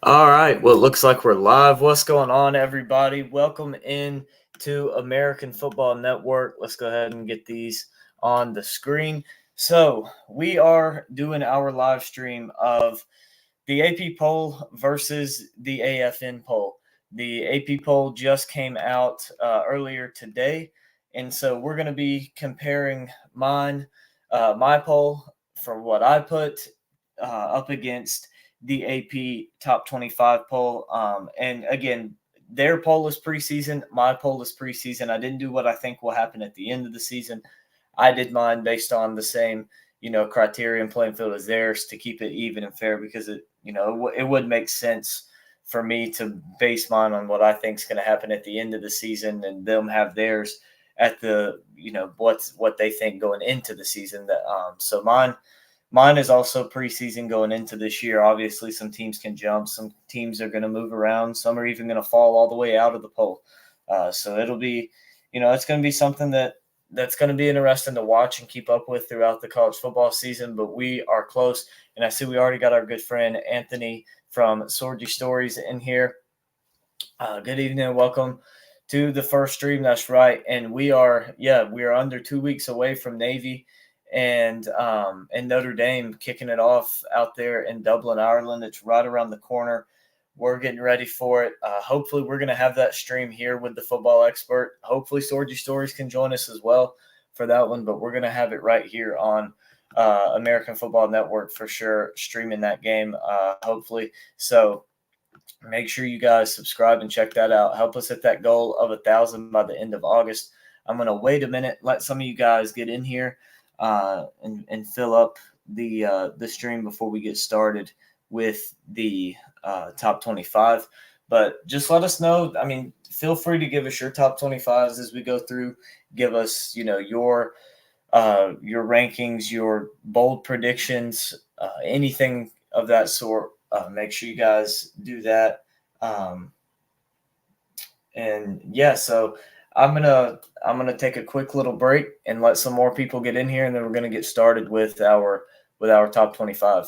All right. Well, it looks like we're live. What's going on, everybody? Welcome in to American Football Network. Let's go ahead and get these on the screen. So, we are doing our live stream of the AP poll versus the AFN poll. The AP poll just came out earlier today. And so, we're going to be comparing my poll from what I put up against the AP top 25 poll. And again, their poll is preseason. My poll is preseason. I didn't do what I think will happen at the end of the season. I did mine based on the same, criteria and playing field as theirs to keep it even and fair because it would make sense for me to base mine on what I think is going to happen at the end of the season and them have theirs at the, what they think going into the season. So Mine is also preseason going into this year. Obviously, some teams can jump. Some teams are going to move around. Some are even going to fall all the way out of the poll. So it'll be, it's going to be something that's going to be interesting to watch and keep up with throughout the college football season. But we are close. And I see we already got our good friend Anthony from Sorgy Stories in here. Good evening and welcome to the first stream. That's right. And we are under 2 weeks away from Navy and Notre Dame kicking it off out there in Dublin, Ireland. It's right around the corner. We're getting ready for it. Hopefully, we're going to have that stream here with the football expert. Hopefully, Sorgy Stories can join us as well for that one, but we're going to have it right here on American Football Network for sure, streaming that game, hopefully. So make sure you guys subscribe and check that out. Help us hit that goal of 1,000 by the end of August. I'm going to wait a minute, let some of you guys get in here and fill up the stream before we get started with the top 25. But just let us know. I mean, feel free to give us your top 25s as we go through. Give us, your rankings, your bold predictions, anything of that sort. Make sure you guys do that. So I'm gonna take a quick little break and let some more people get in here, and then we're gonna get started with our top 25.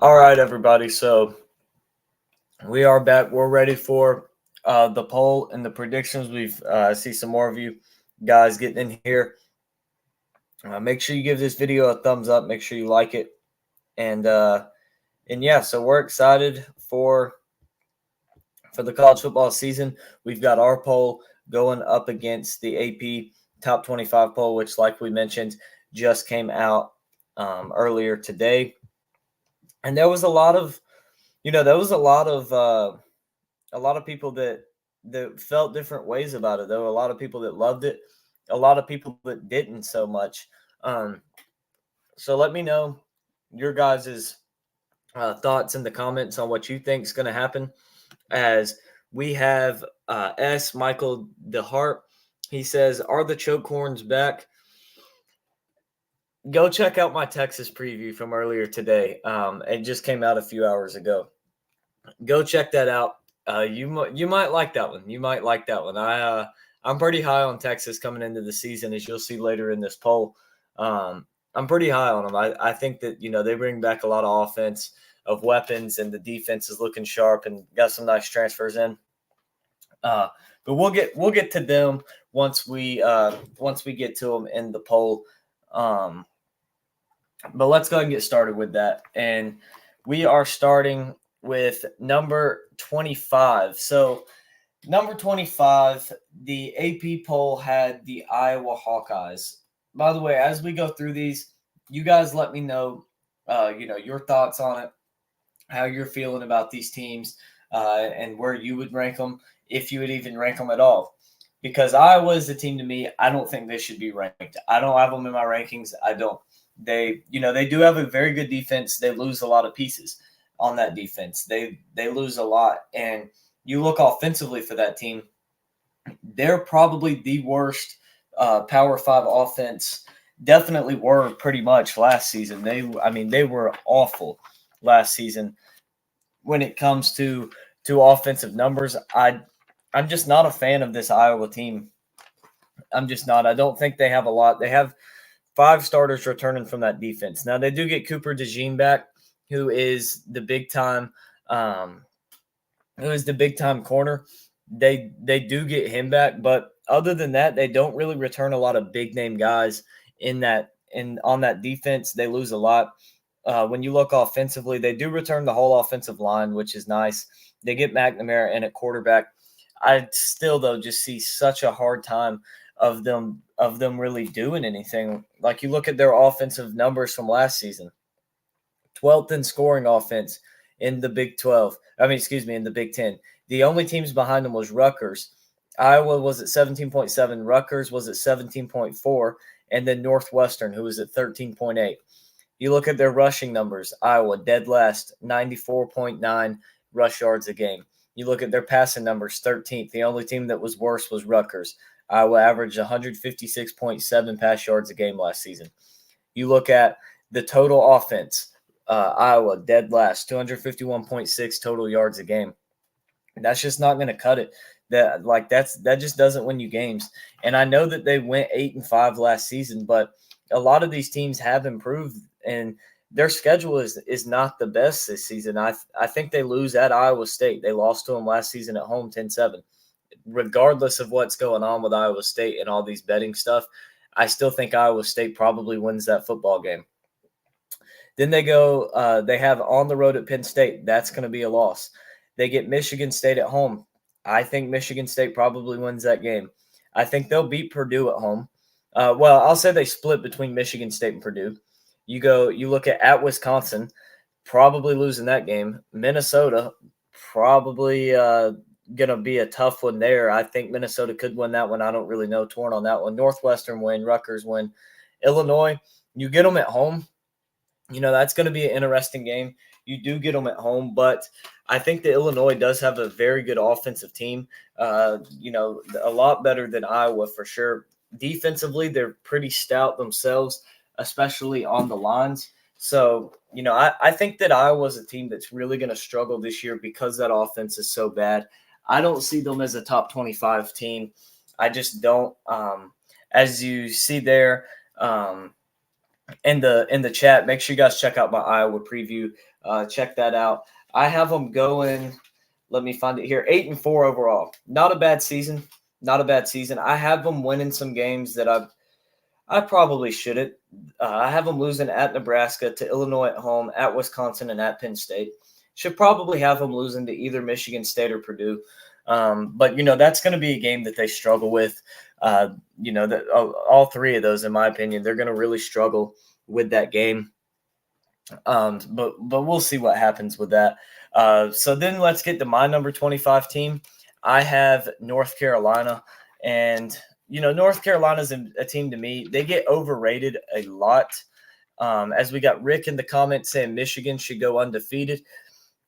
All right, everybody. So we are back. We're ready for the poll and the predictions. We've see some more of you guys getting in here. Make sure you give this video a thumbs up. Make sure you like it, and so we're excited for the college football season. We've got our poll going up against the AP top 25 poll, which, like we mentioned, just came out earlier today, and there was a lot of a lot of people that felt different ways about it. There were a lot of people that loved it, a lot of people that didn't so much. Um, so let me know your guys' thoughts in the comments on what you think is going to happen. As we have S. Michael DeHart, he says, "Are the choke horns back?" Go check out my Texas preview from earlier today. It just came out a few hours ago. Go check that out. You might like that one. You might like that one. I'm pretty high on Texas coming into the season, as you'll see later in this poll. I'm pretty high on them. I think that they bring back a lot of offense, of weapons, and the defense is looking sharp and got some nice transfers in. But we'll get to them once we get to them in the poll. But let's go ahead and get started with that. And we are starting with number 25. So number 25, the AP poll had the Iowa Hawkeyes. By the way, as we go through these, you guys let me know, your thoughts on it, how you're feeling about these teams, and where you would rank them, if you would even rank them at all. Because Iowa is a team to me, I don't think they should be ranked. I don't have them in my rankings. I don't. They do have a very good defense. They lose a lot of pieces on that defense. They lose a lot. And you look offensively for that team, they're probably the worst Power 5 offense. Definitely were pretty much last season. They were awful last season when it comes to offensive numbers. I'm just not a fan of this Iowa team. I'm just not. I don't think they have a lot. They have 5 starters returning from that defense. Now they do get Cooper DeJean back, who is the big time corner. They do get him back, but other than that, they don't really return a lot of big name guys on that defense. They lose a lot. When you look offensively, they do return the whole offensive line, which is nice. They get McNamara in at quarterback. I still, though, just see such a hard time of them really doing anything. Like, you look at their offensive numbers from last season, 12th in scoring offense in the Big 12. In the Big 10. The only teams behind them was Rutgers. Iowa was at 17.7. Rutgers was at 17.4. And then Northwestern, who was at 13.8. You look at their rushing numbers. Iowa, dead last, 94.9 rush yards a game. You look at their passing numbers, 13th. The only team that was worse was Rutgers. Iowa averaged 156.7 pass yards a game last season. You look at the total offense. Iowa, dead last, 251.6 total yards a game. That's just not going to cut it. That just doesn't win you games. And I know that they went 8-5 last season, but a lot of these teams have improved, and their schedule is not the best this season. I think they lose at Iowa State. They lost to them last season at home 10-7. Regardless of what's going on with Iowa State and all these betting stuff, I still think Iowa State probably wins that football game. Then they have on the road at Penn State. That's going to be a loss. They get Michigan State at home. I think Michigan State probably wins that game. I think they'll beat Purdue at home. I'll say they split between Michigan State and Purdue. You look at Wisconsin, probably losing that game. Minnesota, probably going to be a tough one there. I think Minnesota could win that one. I don't really know. Torn on that one. Northwestern win. Rutgers win. Illinois, you get them at home. That's going to be an interesting game. You do get them at home, but I think that Illinois does have a very good offensive team. A lot better than Iowa for sure. Defensively, they're pretty stout themselves, especially on the lines. So, I think that Iowa's a team that's really going to struggle this year because that offense is so bad. I don't see them as a top 25 team. I just don't. As you see there, in the chat, make sure you guys check out my Iowa preview. Check that out. I have them going. Let me find it here. 8-4 overall. Not a bad season. I have them winning some games that I probably shouldn't. I have them losing at Nebraska, to Illinois at home, at Wisconsin, and at Penn State. Should probably have them losing to either Michigan State or Purdue. But that's going to be a game that they struggle with. All 3 of those, in my opinion, they're going to really struggle with that game. But we'll see what happens with that. So then let's get to my number 25 team. I have North Carolina, and North Carolina's a team to me. They get overrated a lot. As we got Rick in the comments saying Michigan should go undefeated.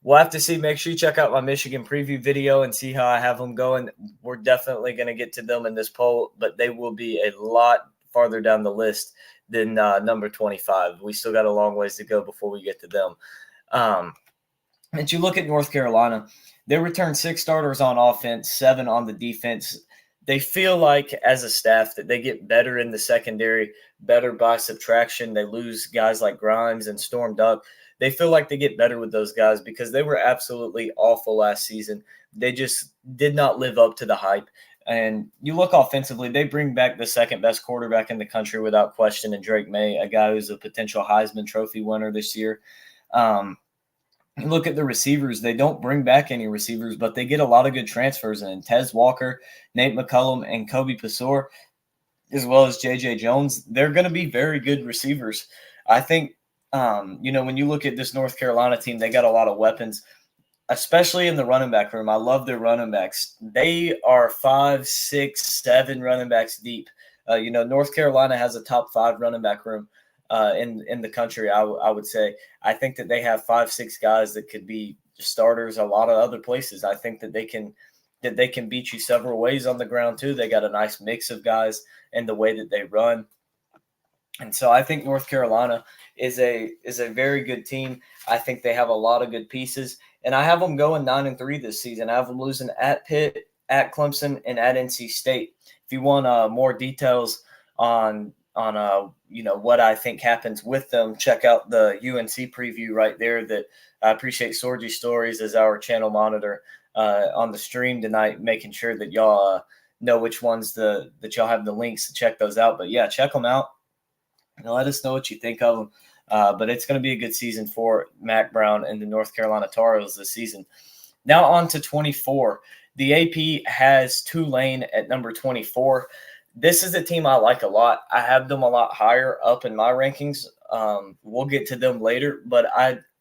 We'll have to see. Make sure you check out my Michigan preview video and see how I have them going. We're definitely going to get to them in this poll, but they will be a lot farther down the list than number 25. We still got a long ways to go before we get to them. And you look at North Carolina, they return 6 starters on offense, 7 on the defense. They feel like as a staff that they get better in the secondary, better by subtraction. They lose guys like Grimes and Storm Duck. They feel like they get better with those guys because they were absolutely awful last season. They just did not live up to the hype. And you look offensively, they bring back the second best quarterback in the country without question in Drake May, a guy who's a potential Heisman Trophy winner this year. You look at the receivers, they don't bring back any receivers, but they get a lot of good transfers in. Tez Walker, Nate McCullum, and Kobe Pasor, as well as J.J. Jones. They're going to be very good receivers. I think, when you look at this North Carolina team, they got a lot of weapons, especially in the running back room. I love their running backs. They are 5, 6, 7 running backs deep. North Carolina has a top 5 running back room in the country, I would say. I think that they have 5, 6 guys that could be starters a lot of other places. I think that they can beat you several ways on the ground too. They got a nice mix of guys and the way that they run. And so I think North Carolina is a very good team. I think they have a lot of good pieces, and I have them going 9-3 this season. I have them losing at Pitt, at Clemson, and at NC State. If you want more details on what I think happens with them, check out the UNC preview right there. That I appreciate Sorgy Stories as our channel monitor on the stream tonight, making sure that y'all know which ones that y'all have the links to check those out. But yeah, check them out and let us know what you think of them. But it's going to be a good season for Mack Brown and the North Carolina Tar Heels this season. Now on to 24. The AP has Tulane at number 24. This is a team I like a lot. I have them a lot higher up in my rankings. We'll get to them later, but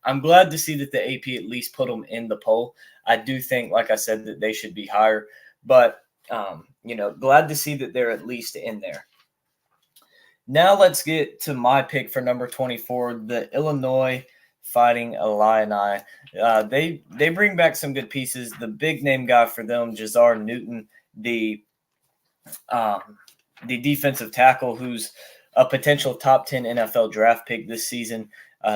I'm glad to see that the AP at least put them in the poll. I do think, like I said, that they should be higher, but glad to see that they're at least in there. Now let's get to my pick for number 24, the Illinois Fighting Illini. They bring back some good pieces. The big name guy for them, Jazar Newton, the defensive tackle, who's a potential top 10 NFL draft pick this season.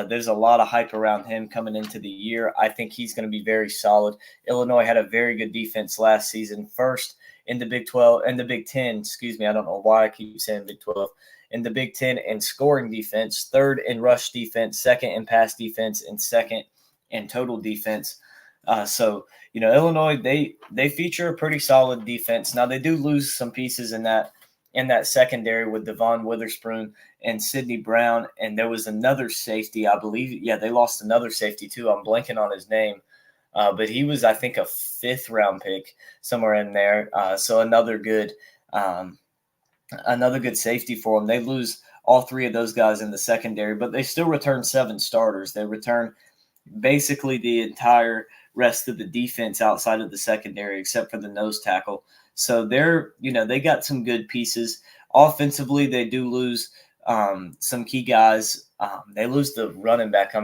There's a lot of hype around him coming into the year. I think he's going to be very solid. Illinois had a very good defense last season, first in the Big 12 and the Big 10. Excuse me, I don't know why I keep saying Big 12. In the Big 10 in scoring defense, third in rush defense, second in pass defense, and second in total defense. Illinois, they feature a pretty solid defense. Now they do lose some pieces in that secondary with Devon Witherspoon and Sidney Brown, and there was another safety, I believe. Yeah, they lost another safety too. I'm blanking on his name, but he was, I think, a 5th round pick somewhere in there. So another good safety for them. They lose all 3 of those guys in the secondary, but they still return 7 starters. They return basically the entire rest of the defense outside of the secondary, except for the nose tackle. So they got some good pieces. Offensively, they do lose some key guys. They lose the running back.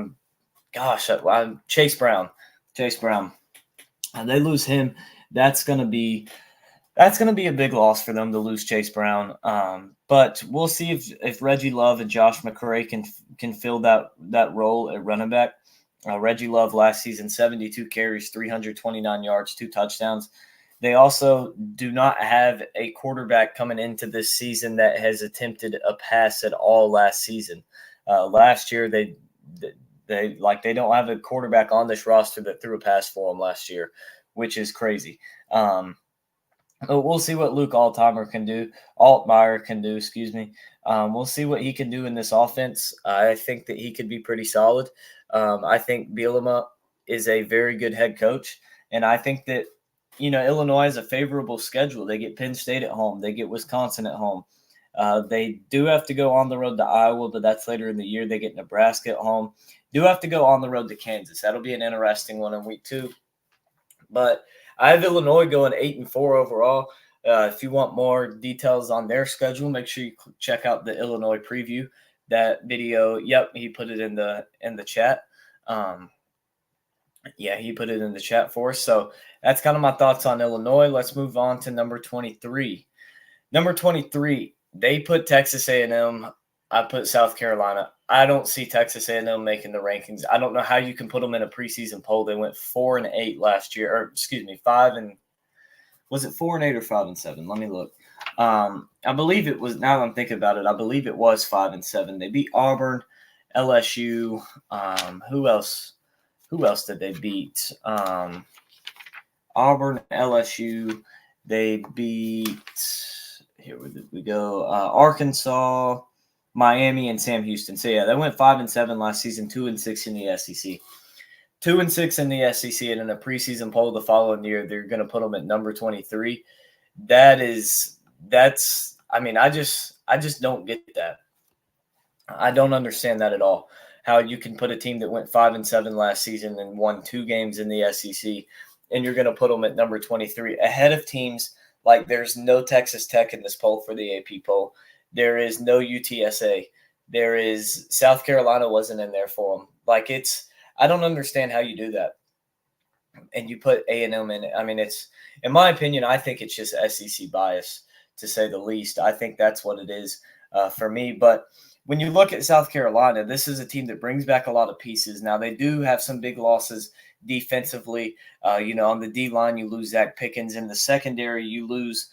Chase Brown. And they lose him. That's going to be a big loss for them to lose Chase Brown. But we'll see if Reggie Love and Josh McCray can fill that role at running back. Reggie Love last season, 72 carries, 329 yards, 2 touchdowns. They also do not have a quarterback coming into this season that has attempted a pass at all last season. Last year, they don't have a quarterback on this roster that threw a pass for them last year, which is crazy. But we'll see what Luke Altmyer can do. Excuse me. We'll see what he can do in this offense. I think that he could be pretty solid. I think Bielema is a very good head coach, and I think that Illinois has a favorable schedule. They get Penn State at home. They get Wisconsin at home. They do have to go on the road to Iowa, but that's later in the year. They get Nebraska at home. Do have to go on the road to Kansas. That'll be an interesting one in week 2. But I have Illinois going 8-4 overall. If you want more details on their schedule, make sure you check out the Illinois preview. That video, yep, he put it in the chat. Yeah, he put it in the chat for us. So that's kind of my thoughts on Illinois. Let's move on to number 23. Number 23, they put Texas A&M. I put South Carolina. I don't see Texas A&M making the rankings. I don't know how you can put them in a preseason poll. They went 4-8 last year, or excuse me, 5 was it 4-8 or 5-7? Let me look. I believe it was. Now that I'm thinking about it, I believe it was 5-7. They beat Auburn, LSU. Who else? Who else did they beat? Auburn, LSU. They beat. Here we go. Arkansas, Miami, and Sam Houston. So yeah, they went 5-7 last season, 2-6 in the SEC. 2-6 in the SEC, and in a preseason poll the following year, they're going to put them at number 23. That's. I mean, I just don't get that. I don't understand that at all. How you can put a team that went 5-7 last season and won 2 games in the SEC, and you're going to put them at number 23 ahead of teams like there's no Texas Tech in this poll for the AP poll. There is no UTSA. There is South Carolina wasn't in there for them. Like I don't understand how you do that. And you put A&M in it. I mean, it's, in my opinion, I think it's just SEC bias, to say the least. I think that's what it is for me. But when you look at South Carolina, this is a team that brings back a lot of pieces. Now, they do have some big losses defensively. On the D-line, you lose Zach Pickens. In the secondary, you lose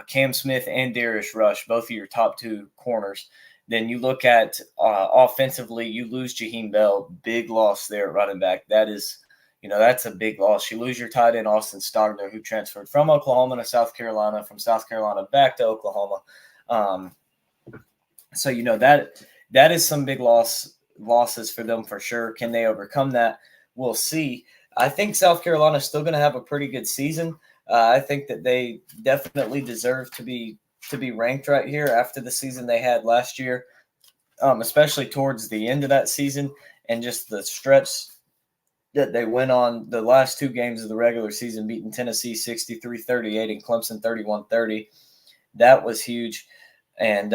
Cam Smith and Darius Rush, both of your top 2 corners. Then you look at offensively, you lose Jaheim Bell. Big loss there at running back. That is, that's a big loss. You lose your tight end, Austin Stogner, who transferred from Oklahoma to South Carolina, from South Carolina back to Oklahoma. So, that is some big losses for them for sure. Can they overcome that? We'll see. I think South Carolina is still going to have a pretty good season. I think that they definitely deserve to be ranked right here after the season they had last year, especially towards the end of that season and just the stretch that they went on the last 2 games of the regular season, beating Tennessee 63-38 and Clemson 31-30. That was huge. And,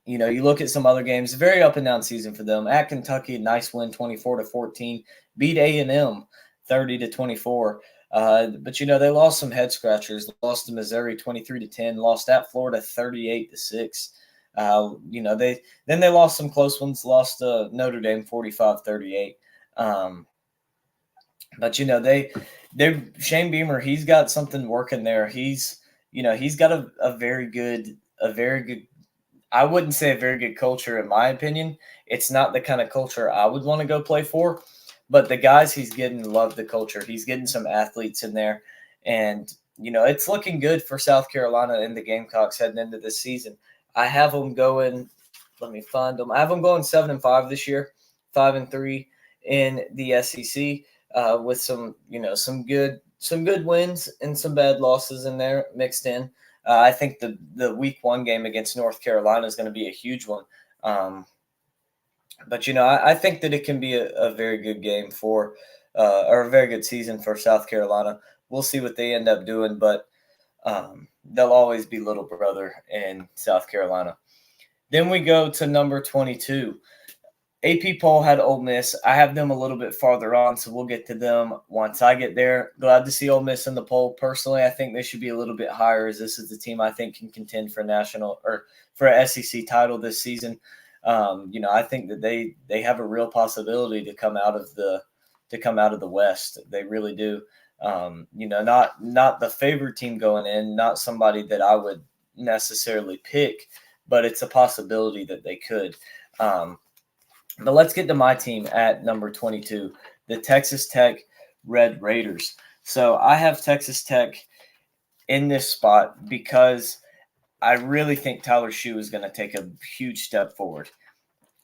you look at some other games, very up and down season for them. At Kentucky, nice win, 24-14. Beat A&M 30-24. But they lost some head scratchers. Lost to Missouri 23-10. Lost at Florida 38-6. They lost some close ones. Lost to Notre Dame 45-38. But Shane Beamer, he's got something working there. He's got a very good. I wouldn't say a very good culture, in my opinion. It's not the kind of culture I would want to go play for. But the guys he's getting love the culture. He's getting some athletes in there. And, it's looking good for South Carolina and the Gamecocks heading into this season. I have them going – let me find them. I have them going 7-5 this year, 5-3 in the SEC with some good wins and some bad losses in there mixed in. I think the week 1 game against North Carolina is going to be a huge one. But, I think that it can be a very good game or a very good season for South Carolina. We'll see what they end up doing, but they'll always be little brother in South Carolina. Then we go to number 22. AP poll had Ole Miss. I have them a little bit farther on, so we'll get to them once I get there. Glad to see Ole Miss in the poll. Personally, I think they should be a little bit higher, as this is the team I think can contend for national or for an SEC title this season. I think that they have a real possibility to come out of the West. They really do. Not the favorite team going in, not somebody that I would necessarily pick, but it's a possibility that they could. But let's get to my team at number 22, the Texas Tech Red Raiders. So I have Texas Tech in this spot because I really think Tyler Shue is going to take a huge step forward.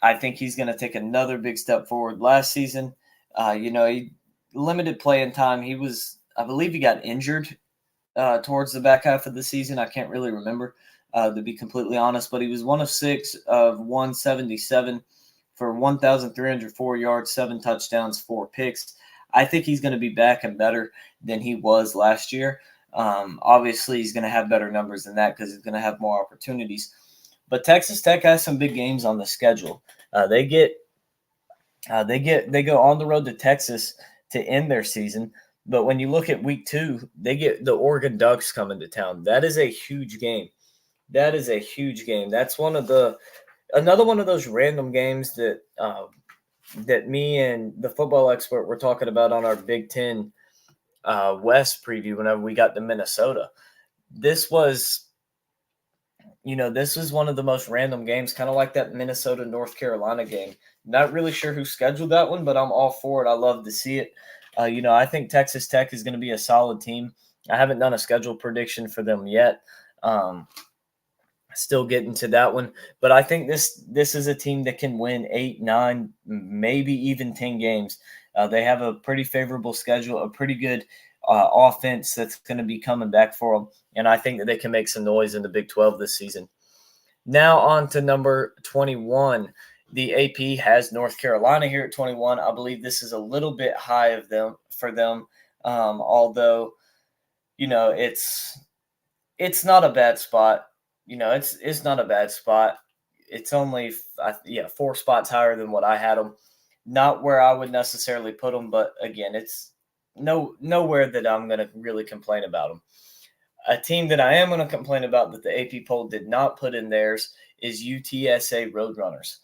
I think he's going to take another big step forward. Last season, he limited playing time. I believe he got injured towards the back half of the season. I can't really remember, to be completely honest, but he was 1 of 6 of 177 for 1,304 yards, 7 touchdowns, 4 picks. I think he's going to be back and better than he was last year. Obviously, he's going to have better numbers than that because he's going to have more opportunities. But Texas Tech has some big games on the schedule. They go on the road to Texas to end their season. But when you look at week 2, they get the Oregon Ducks coming to town. That is a huge game. That is a huge game. That's another one of those random games that me and the football expert were talking about on our Big Ten West preview whenever we got to Minnesota. This was one of the most random games, kind of like that Minnesota North Carolina game. Not really sure who scheduled that one, but I'm all for it. I love to see it. I think Texas Tech is going to be a solid team. I haven't done a schedule prediction for them yet. Still getting to that one, but I think this is a team that can win 8, 9, maybe even 10 games. They have a pretty favorable schedule, a pretty good offense that's going to be coming back for them, and I think that they can make some noise in the Big 12 this season. Now on to number 21. The AP has North Carolina here at 21. I believe this is a little bit high for them, although it's not a bad spot. It's not a bad spot. It's only 4 spots higher than what I had them. Not where I would necessarily put them, but again, it's nowhere that I'm going to really complain about them. A team that I am going to complain about that the AP poll did not put in theirs is UTSA Roadrunners.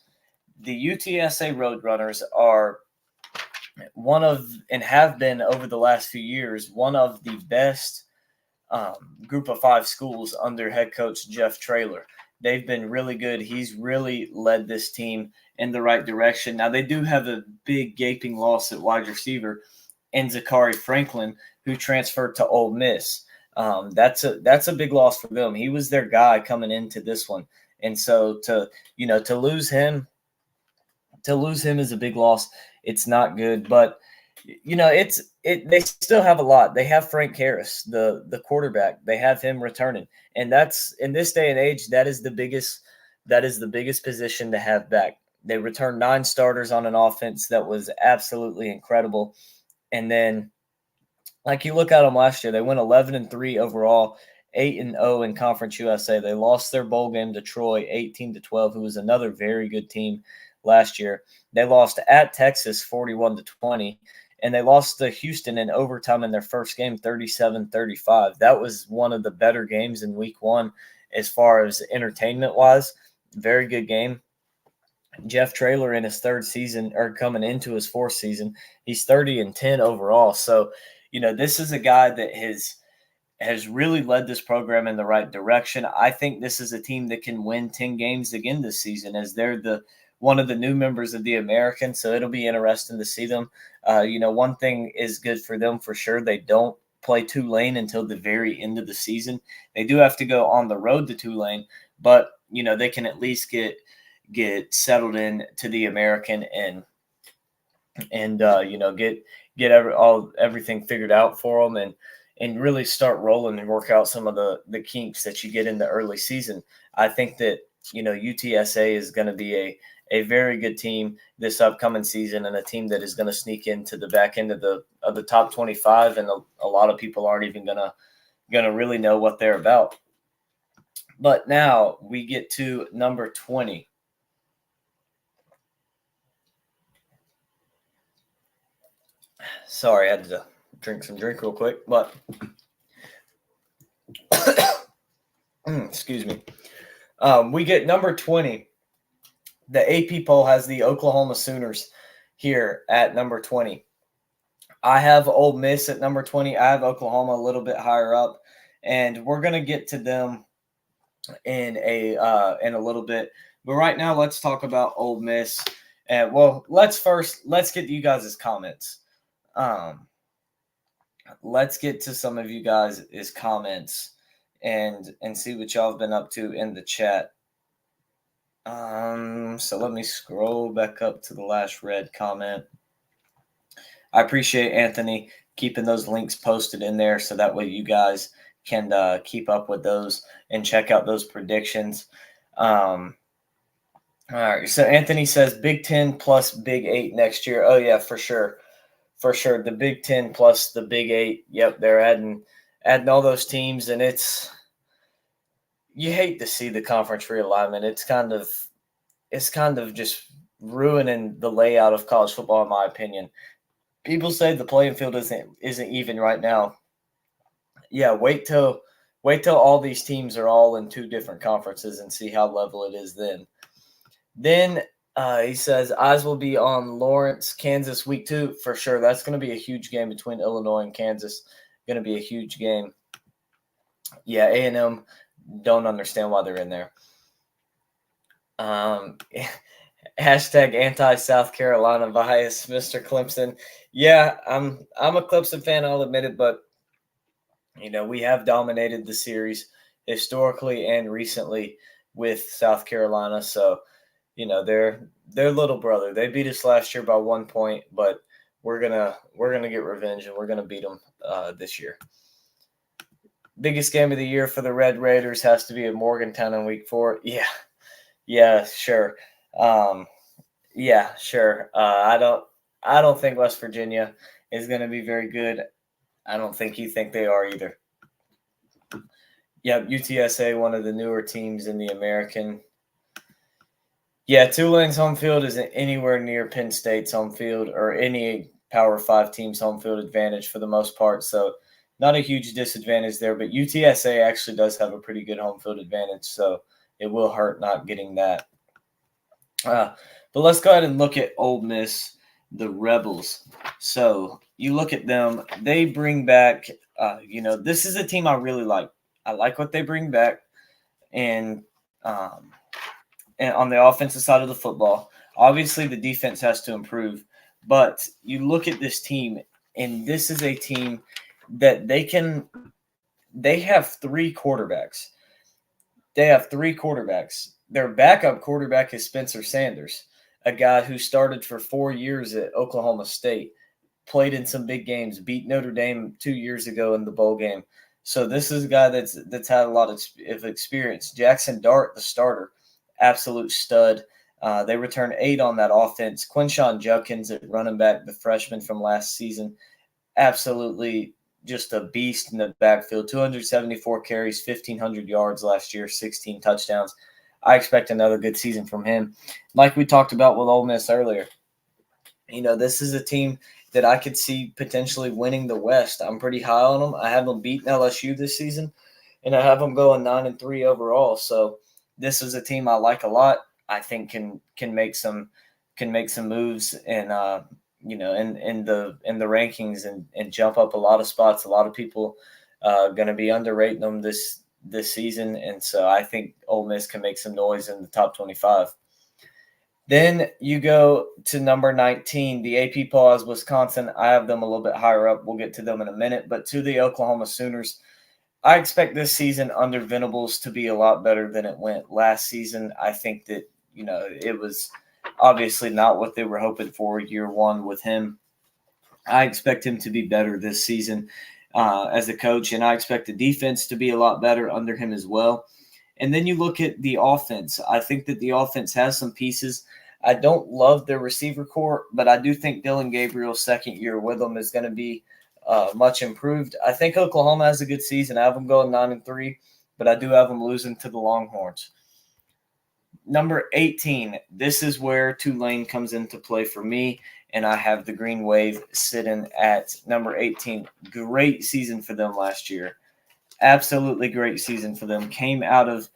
The UTSA Roadrunners are one of, and have been over the last few years, one of the best group of 5 schools under head coach Jeff Traylor. They've been really good. He's really led this team in the right direction. Now, they do have a big gaping loss at wide receiver in Zachary Franklin, who transferred to Ole Miss. That's a big loss for them. He was their guy coming into this one. And so to lose him is a big loss. It's not good, but they still have a lot. They have Frank Harris, the quarterback. They have him returning. And that's, in this day and age, that is the biggest position to have back. They returned 9 starters on an offense that was absolutely incredible. And then, like, you look at them last year, they went 11-3 overall, 8-0 in Conference USA. They lost their bowl game to Troy 18-12, who was another very good team last year. They lost at Texas 41-20, and they lost to Houston in overtime in their first game 37-35. That was one of the better games in week 1 as far as entertainment-wise. Very good game. Jeff Traylor in his 3rd season, or coming into his 4th season, he's 30-10 overall. So, this is a guy that has really led this program in the right direction. I think this is a team that can win 10 games again this season, as they're one of the new members of the American. So it'll be interesting to see them. One thing is good for them for sure. They don't play Tulane until the very end of the season. They do have to go on the road to Tulane, but they can at least get settled in to the American and get everything figured out for them and really start rolling and work out some of the kinks that you get in the early season. I think that UTSA is going to be a very good team this upcoming season, and a team that is going to sneak into the back end of the top 25, and a lot of people aren't even gonna really know what they're about. But now we get to number 20. Sorry, I had to drink real quick, but excuse me. We get number 20. The AP poll has the Oklahoma Sooners here at number 20. I have Ole Miss at number 20. I have Oklahoma a little bit higher up, and we're going to get to them in a little bit. But right now, let's talk about Ole Miss. And let's get you guys' comments. Let's get to some of you guys' comments and see what y'all have been up to in the chat. So let me scroll back up to the last red comment. I appreciate Anthony keeping those links posted in there, so that way you guys can keep up with those and check out those predictions. All right. So Anthony says Big 10 plus Big 8 next year. Oh yeah, for sure. The Big 10 plus the Big 8. Yep, they're adding adding all those teams, and you hate to see the conference realignment. It's kind of just ruining the layout of college football, in my opinion. People say the playing field isn't even right now. Yeah, wait till all these teams are all in two different conferences and see how level it is then. Then he says eyes will be on Lawrence, Kansas, week 2 for sure. That's going to be a huge game between Illinois and Kansas. Going to be a huge game. Yeah, A&M don't understand why they're in there. Hashtag anti South Carolina bias, Mr. Clemson. Yeah, I'm a Clemson fan. I'll admit it, but we have dominated the series historically and recently with South Carolina. So they're little brother. They beat us last year by 1 point, but we're gonna get revenge and we're gonna beat them this year. Biggest game of the year for the Red Raiders has to be at Morgantown in week 4. Yeah, sure. Yeah, sure. I don't think West Virginia is going to be very good. I don't think you think they are either. Yep, UTSA, one of the newer teams in the American. Yeah, Tulane's home field isn't anywhere near Penn State's home field or any Power 5 team's home field advantage for the most part. So not a huge disadvantage there, but UTSA actually does have a pretty good home field advantage. So it will hurt not getting that. But let's go ahead and look at Ole Miss, the Rebels. So you look at them; they bring back. This is a team I really like. I like what they bring back, and on the offensive side of the football, obviously the defense has to improve. But you look at this team, and this is a team that They have three quarterbacks. Their backup quarterback is Spencer Sanders, a guy who started for 4 years at Oklahoma State, played in some big games, beat Notre Dame 2 years ago in the bowl game. So this is a guy that's had a lot of experience. Jackson Dart, the starter, absolute stud. They returned 8 on that offense. Quinshon Judkins at running back, the freshman from last season, absolutely just a beast in the backfield. 274 carries, 1,500 yards last year, 16 touchdowns. I expect another good season from him. Like we talked about with Ole Miss earlier, this is a team that I could see potentially winning the West. I'm pretty high on them. I have them beating LSU this season, and I have them going 9-3 overall. So this is a team I like a lot. I think can make some moves and in the rankings and jump up a lot of spots. A lot of people going to be underrating them this season, and so I think Ole Miss can make some noise in the top 25. Then you go to number 19, the AP poll is Wisconsin. I have them a little bit higher up. We'll get to them in a minute. But to the Oklahoma Sooners, I expect this season under Venables to be a lot better than it went last season. I think that, it was obviously not what they were hoping for year one with him. I expect him to be better this season as a coach, and I expect the defense to be a lot better under him as well. And then you look at the offense. I think that the offense has some pieces. I don't love their receiver core, but I do think Dylan Gabriel's second year with them is going to be much improved. I think Oklahoma has a good season. I have them going 9-3, but I do have them losing to the Longhorns. Number 18, this is where Tulane comes into play for me, and I have the Green Wave sitting at number 18. Great season for them last year. Absolutely great season for them. Came out of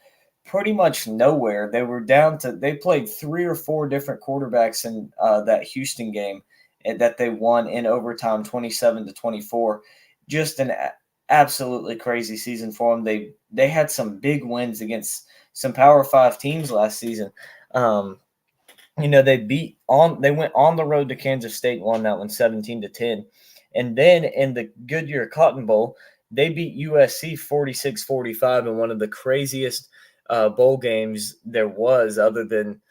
pretty much nowhere. They played 3 or 4 different quarterbacks in that Houston game that they won in overtime 27-24. Just an absolutely crazy season for them. They had some big wins against some Power 5 teams last season. They went on the road to Kansas State, won that one 17-10. And then in the Goodyear Cotton Bowl, they beat USC 46-45 in one of the craziest bowl games there was, other than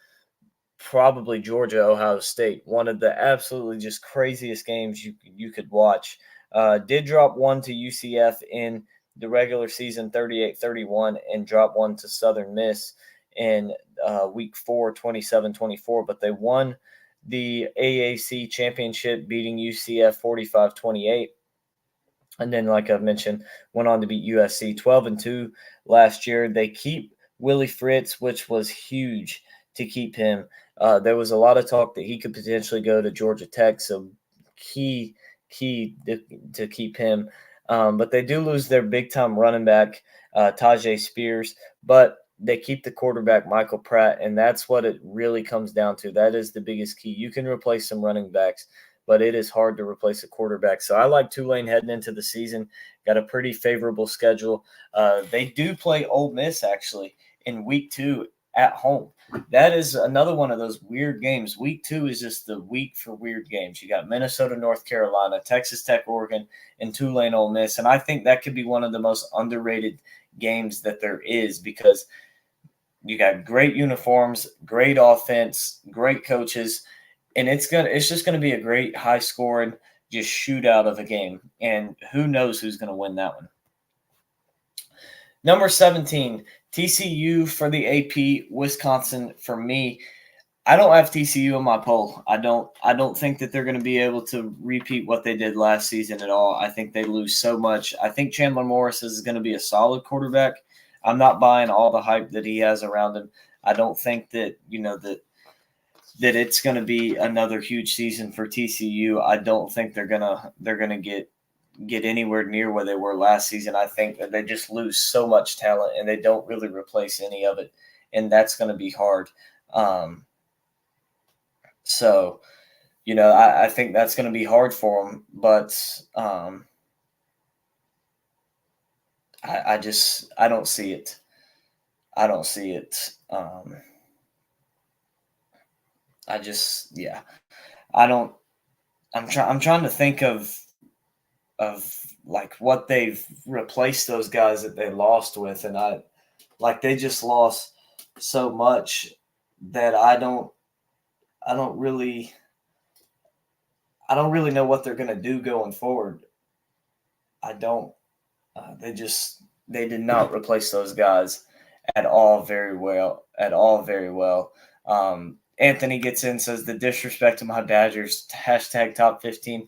probably Georgia, Ohio State. One of the absolutely just craziest games you could watch. Did drop one to UCF in the regular season, 38-31, and drop one to Southern Miss in week 4, 27-24. But they won the AAC championship, beating UCF 45-28. And then, like I've mentioned, went on to beat USC 12-2 last year. They keep Willie Fritz, which was huge to keep him. There was a lot of talk that he could potentially go to Georgia Tech, so key to keep him. But they do lose their big time running back, Tajay Spears, but they keep the quarterback Michael Pratt, and that's what it really comes down to. That is the biggest key. You can replace some running backs, but it is hard to replace a quarterback. So I like Tulane heading into the season. Got a pretty favorable schedule. They do play Ole Miss actually in week 2 at home. That is another one of those weird games. Week 2 is just the week for weird games. You got Minnesota, North Carolina, Texas Tech, Oregon, and Tulane, Ole Miss. And I think that could be one of the most underrated games that there is because you got great uniforms, great offense, great coaches, and it's just gonna be a great high scoring just shootout of a game. And who knows who's gonna win that one. Number 17, TCU for the AP, Wisconsin for me. I don't have TCU in my poll. I don't think that they're going to be able to repeat what they did last season at all. I think they lose so much. I think Chandler Morris is going to be a solid quarterback. I'm not buying all the hype that he has around him. I don't think that, that it's going to be another huge season for TCU. I don't think they're going to get anywhere near where they were last season. I think that they just lose so much talent and they don't really replace any of it, and that's going to be hard. So, I think that's going to be hard for them, but I don't see it. I don't see it. Yeah, I don't. I'm trying to think of like what they've replaced those guys that they lost with, and they just lost so much that I don't really I don't really know what they're going to do going forward. I don't. They did not replace those guys at all very well. At all very well. Anthony gets in, says the disrespect to my Badgers. Hashtag top 15.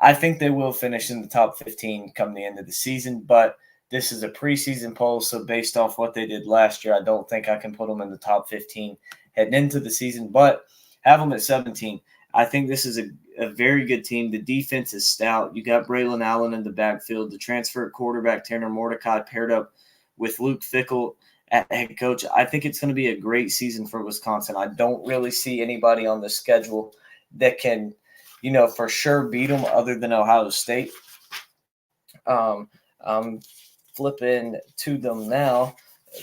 I think they will finish in the top 15 come the end of the season, but this is a preseason poll, so based off what they did last year, I don't think I can put them in the top 15 heading into the season, but have them at 17. I think this is a very good team. The defense is stout. You got Braylon Allen in the backfield. The transfer at quarterback, Tanner Mordecai, paired up with Luke Fickell at head coach. I think it's going to be a great season for Wisconsin. I don't really see anybody on the schedule that can, for sure beat them other than Ohio State. I'm flipping to them now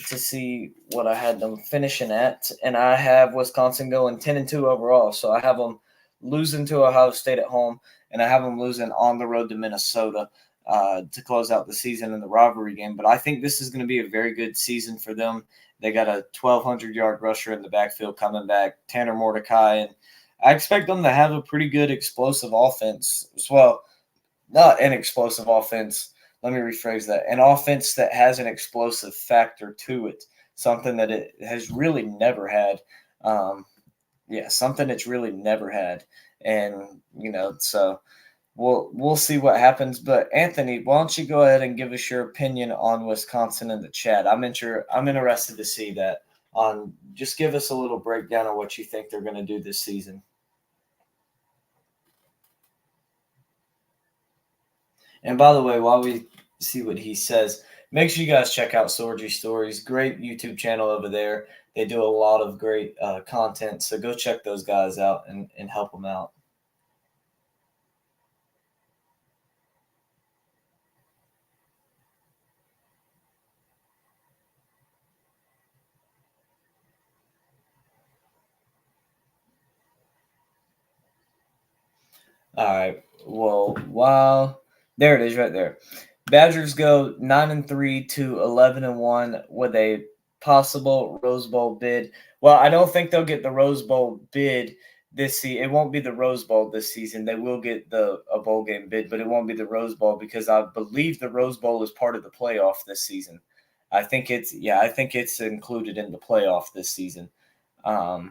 to see what I had them finishing at, and I have Wisconsin going 10-2 overall. So I have them losing to Ohio State at home, and I have them losing on the road to Minnesota to close out the season in the rivalry game. But I think this is going to be a very good season for them. They got a 1,200-yard rusher in the backfield coming back, Tanner Mordecai, and I expect them to have a pretty good explosive offense as well. Not an explosive offense. Let me rephrase that. An offense that has an explosive factor to it, something that it has really never had. Something it's really never had. And, so we'll see what happens. But Anthony, why don't you go ahead and give us your opinion on Wisconsin in the chat? I'm interested to see that. Just give us a little breakdown of what you think they're going to do this season. And by the way, while we see what he says, make sure you guys check out Sorgy Stories. Great YouTube channel over there. They do a lot of great content. So go check those guys out and help them out. All right. Well, wow. There it is right there. Badgers go 9-3 to 11-1 with a possible Rose Bowl bid. Well, I don't think they'll get the Rose Bowl bid this season. It won't be the Rose Bowl this season. They will get a bowl game bid, but it won't be the Rose Bowl because I believe the Rose Bowl is part of the playoff this season. I think it's included in the playoff this season. Oh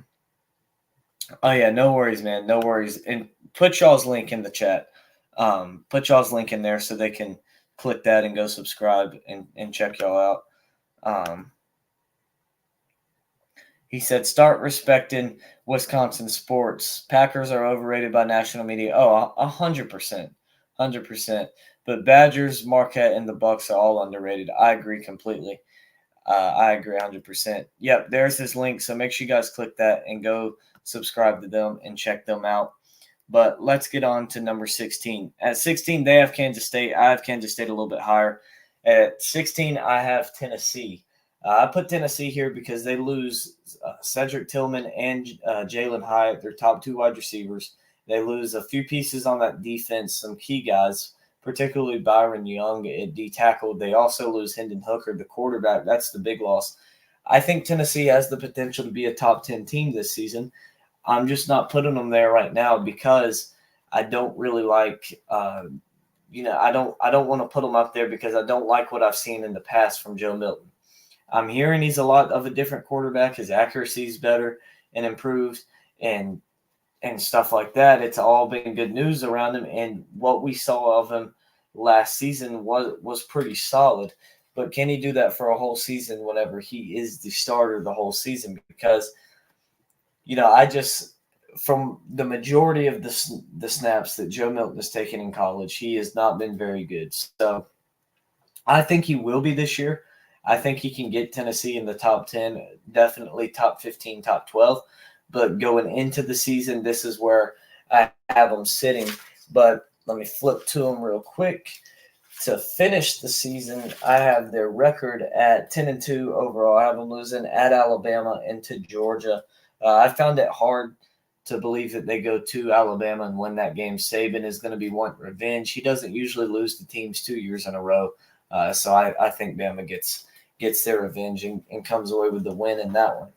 yeah, no worries, man. No worries. And put y'all's link in the chat. Put y'all's link in there so they can click that and go subscribe and check y'all out. He said, start respecting Wisconsin sports. Packers are overrated by national media. Oh, 100%. 100%. But Badgers, Marquette, and the Bucks are all underrated. I agree completely. I agree 100%. Yep, there's his link. So make sure you guys click that and go subscribe to them and check them out. But let's get on to number 16. At 16, they have Kansas State. I have Kansas State a little bit higher. At 16, I have Tennessee. I put Tennessee here because they lose Cedric Tillman and Jalen Hyatt, their top two wide receivers. They lose a few pieces on that defense, some key guys, particularly Byron Young at D tackle. They also lose Hendon Hooker, the quarterback. That's the big loss. I think Tennessee has the potential to be a top 10 team this season. I'm just not putting them there right now because I don't really like, I don't want to put them up there because I don't like what I've seen in the past from Joe Milton. I'm hearing he's a lot of a different quarterback. His accuracy is better and improved and stuff like that. It's all been good news around him. And what we saw of him last season was pretty solid. But can he do that for a whole season whenever he is the starter the whole season? Because I just from the majority of the snaps that Joe Milton has taken in college, he has not been very good. So I think he will be this year. I think he can get Tennessee in the top 10, definitely top 15, top 12. But going into the season, this is where I have them sitting. But let me flip to them real quick. To finish the season, I have their record at 10-2 overall. I have them losing at Alabama and to Georgia. I found it hard to believe that they go to Alabama and win that game. Saban is going to be wanting revenge. He doesn't usually lose to teams 2 years in a row. So I think Bama gets their revenge and comes away with the win in that one.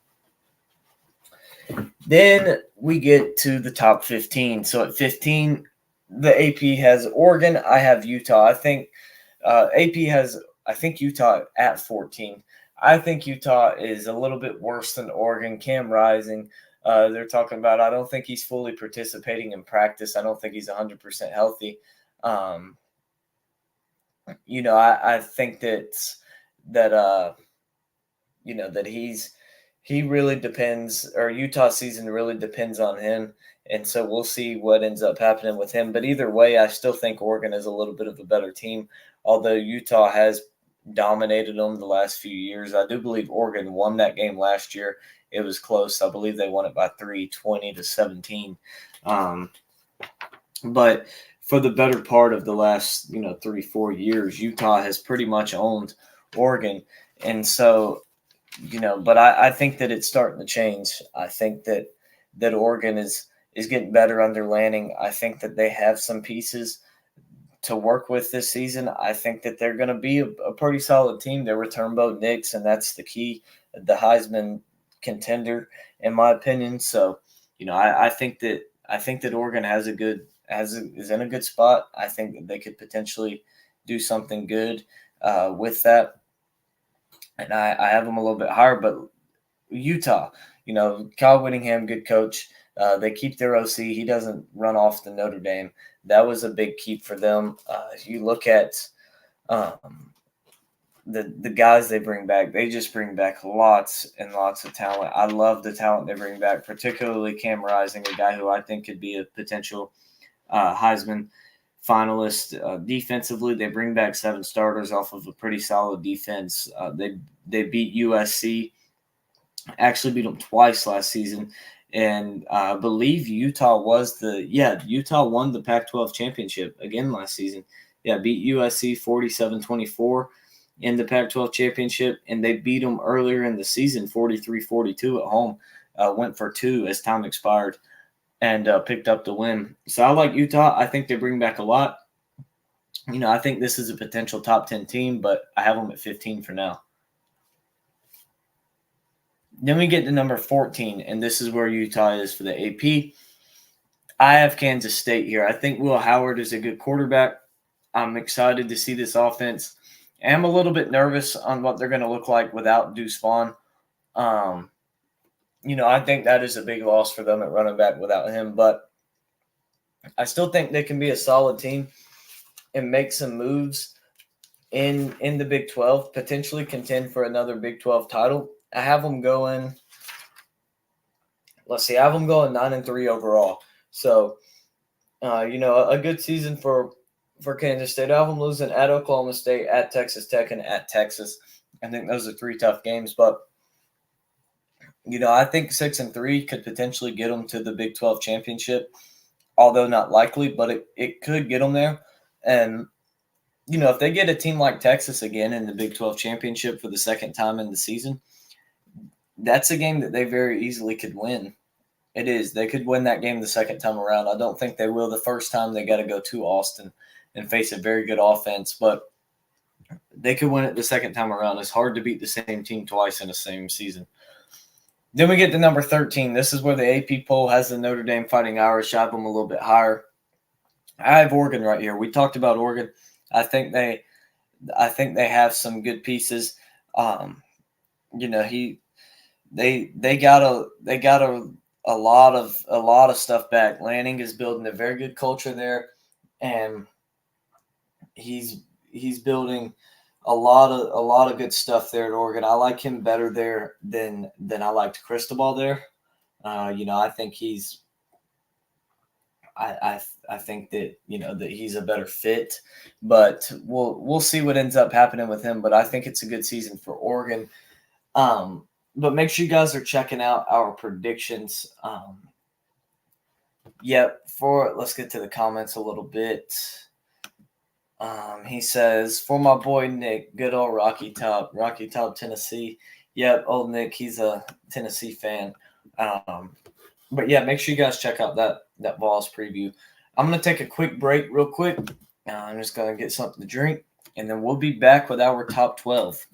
Then we get to the top 15. So at 15, the AP has Oregon. I have Utah. I think AP has, Utah at 14. I think Utah is a little bit worse than Oregon. Cam Rising, they're talking about, I don't think he's fully participating in practice. I don't think he's 100% healthy. I think that he really depends, or Utah season really depends on him. And so we'll see what ends up happening with him. But either way, I still think Oregon is a little bit of a better team, although Utah has dominated them the last few years. I do believe Oregon won that game last year. It was close. I believe they won it by 20-17. But for the better part of the last, 3-4 years, Utah has pretty much owned Oregon. And so, but I think that it's starting to change. I think that Oregon is getting better under Lanning. I think that they have some pieces to work with this season. I think that they're going to be a pretty solid team. They return Bo Nix, and that's the key, the Heisman contender, in my opinion. So, I think that Oregon is in a good spot. I think that they could potentially do something good with that. And I have them a little bit higher, but Utah, Kyle Whittingham, good coach. They keep their OC. He doesn't run off to Notre Dame. That was a big keep for them. You look at the guys they bring back, they just bring back lots and lots of talent. I love the talent they bring back, particularly Cam Rising, a guy who I think could be a potential Heisman finalist. Defensively, they bring back 7 starters off of a pretty solid defense. They beat USC, actually beat them twice last season. And I believe Utah won the Pac-12 championship again last season. Yeah, beat USC 47-24 in the Pac-12 championship, and they beat them earlier in the season 43-42 at home. Went for 2 as time expired and picked up the win. So I like Utah. I think they bring back a lot. I think this is a potential top 10 team, but I have them at 15 for now. Then we get to number 14, and this is where Utah is for the AP. I have Kansas State here. I think Will Howard is a good quarterback. I'm excited to see this offense. I'm a little bit nervous on what they're going to look like without Deuce Vaughn. I think that is a big loss for them at running back without him. But I still think they can be a solid team and make some moves in the Big 12, potentially contend for another Big 12 title. I have them going. Let's see, I have them going 9-3 overall. So, a good season for Kansas State. I have them losing at Oklahoma State, at Texas Tech, and at Texas. I think those are 3 tough games, but I think 6-3 could potentially get them to the Big 12 championship, although not likely, but it could get them there. And if they get a team like Texas again in the Big 12 championship for the second time in the season, that's a game that they very easily could win. It is. They could win that game the second time around. I don't think they will the first time. They got to go to Austin and face a very good offense, but they could win it the second time around. It's hard to beat the same team twice in the same season. Then we get to number 13. This is where the AP poll has the Notre Dame Fighting Irish. I have them a little bit higher. I have Oregon right here. We talked about Oregon. I think they have some good pieces. They got a lot of stuff back. Lanning is building a very good culture there, and he's building a lot of good stuff there at Oregon. I like him better there than I liked Cristobal there. I think he's. I think that that he's a better fit, but we'll see what ends up happening with him. But I think it's a good season for Oregon. But make sure you guys are checking out our predictions. Let's get to the comments a little bit. He says, for my boy Nick, good old Rocky Top, Tennessee. Yep, old Nick, he's a Tennessee fan. But yeah, make sure you guys check out that Vols preview. I'm going to take a quick break real quick. I'm just going to get something to drink, and then we'll be back with our top 12.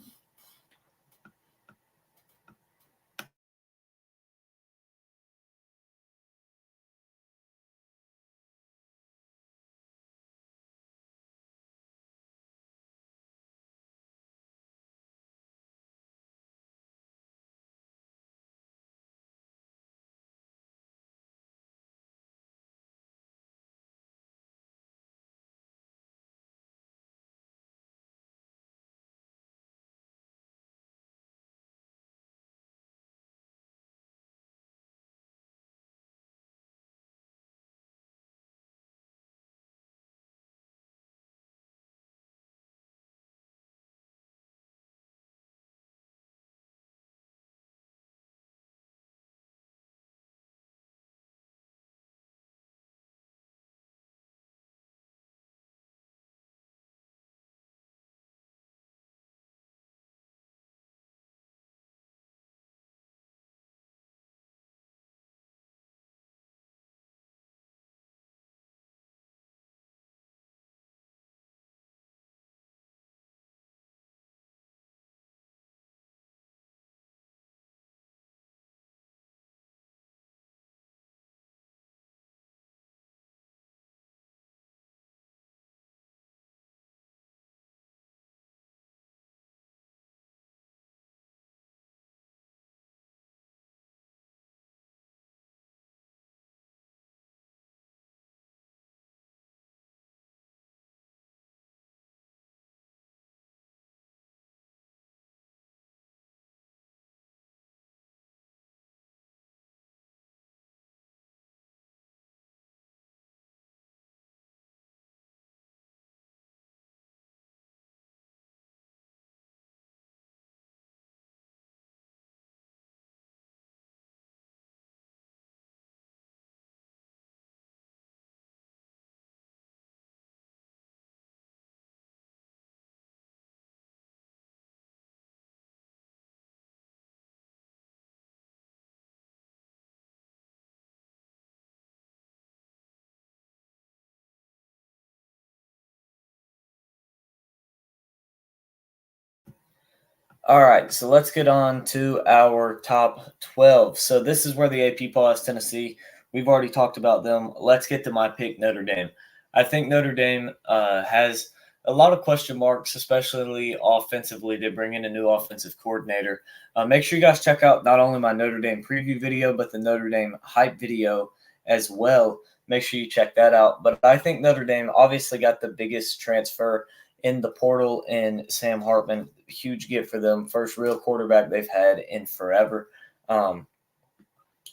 All right, so let's get on to our top 12. So this is where the AP poll has Tennessee. We've already talked about them. Let's get to my pick, Notre Dame. I think Notre Dame has a lot of question marks, especially offensively. They bring in a new offensive coordinator. Make sure you guys check out not only my Notre Dame preview video, but the Notre Dame hype video as well. make sure you check that out. But I think Notre Dame obviously got the biggest transfer in the portal in Sam Hartman. Huge get for them. First real quarterback they've had in forever.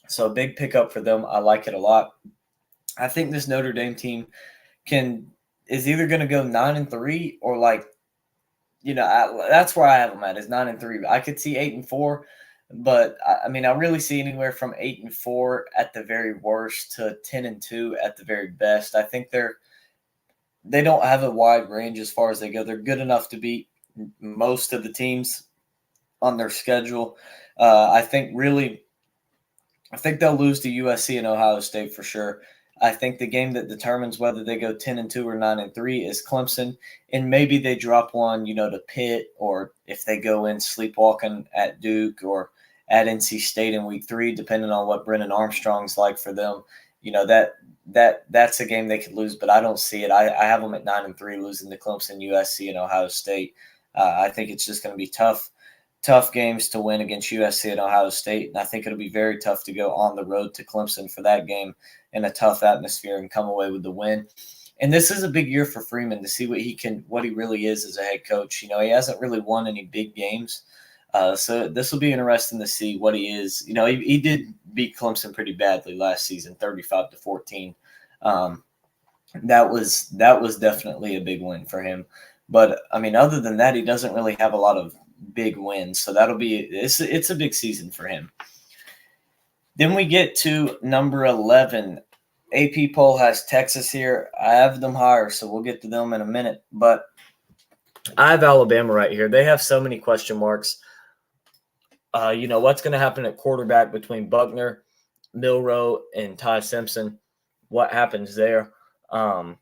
So big pickup for them. I like it a lot. I think this Notre Dame team is either going to go 9-3 or that's where I have them at is 9-3. I could see 8-4, but I mean I really see anywhere from 8-4 at the very worst to 10-2 at the very best. I think they don't have a wide range as far as they go. They're good enough to beat most of the teams on their schedule. I think they'll lose to USC and Ohio State for sure. I think the game that determines whether they go 10-2 or 9-3 is Clemson, and maybe they drop one, to Pitt, or if they go in sleepwalking at Duke or at NC State in week 3, depending on what Brennan Armstrong's like for them. That's a game they could lose, but I don't see it. I have them at 9-3, losing to Clemson, USC, and Ohio State. I think it's just going to be tough games to win against USC and Ohio State, and I think it'll be very tough to go on the road to Clemson for that game in a tough atmosphere and come away with the win. And this is a big year for Freeman to see what he really is as a head coach. He hasn't really won any big games, so this will be interesting to see what he is. He did beat Clemson pretty badly last season, 35-14. That was definitely a big win for him. But I mean, other than that, he doesn't really have a lot of big wins. So it's a big season for him. Then we get to number 11. AP poll has Texas here. I have them higher, so we'll get to them in a minute. But I have Alabama right here. They have so many question marks. What's going to happen at quarterback between Buckner, Milroe, and Ty Simpson? What happens there? What